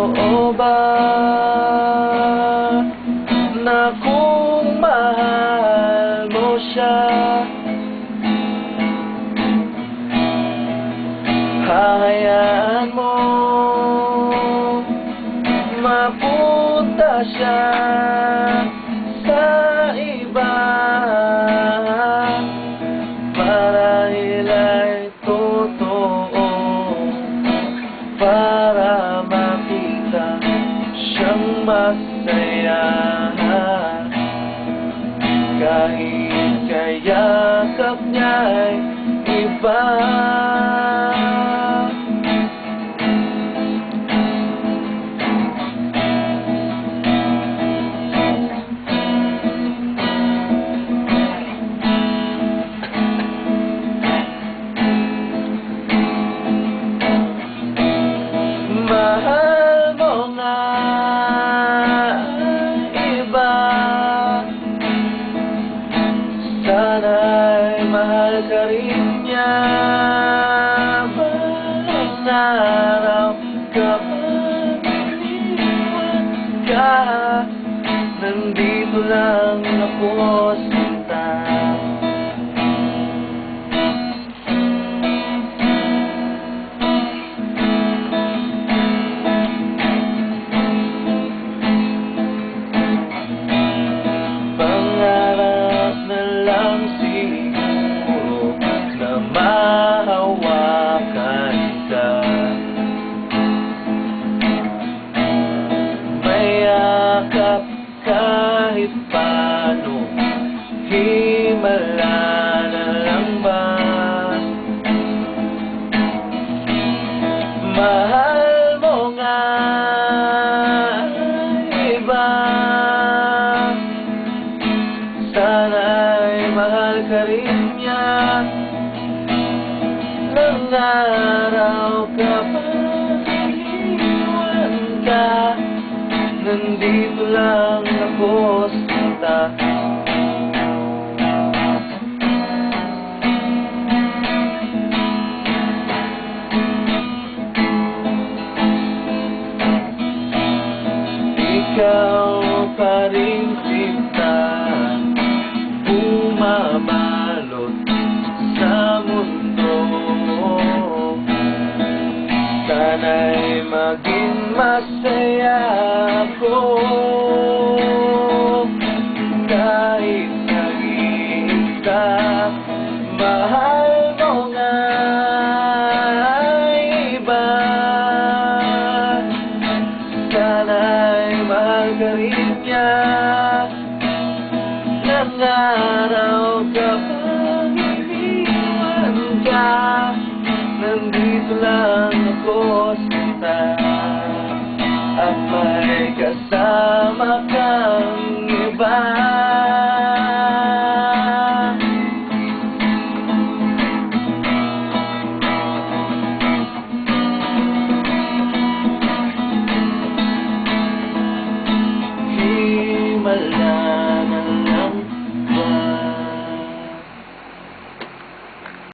totoo ba na kung mahal mo siya, hahayaan mo mapunta siya sa iba? Marahil ay totoo para makita siyang masaya, kahit kayakap niya'y iba. Mahal mo nga iba, sana'y mahal ka rin niya. Balang araw kapag iniwan ka, nandito lang ako sinta. Mahawakan ka, mayakap kahit paano, himala na lang ba? Mahal mo nga iba, sana'y mahal ka rin niya. Ng araw kapag iniwan ka, nandito lang ako sinta. Ikaw pa rin sinta, bumabalot sa mundo. Sana'y maging masaya ako, kahit nag-iisa. Mahal mo nga iba, sana'y mahal ka rin niya. Ng araw kapag iniwan ka, nandito lang ako sinta.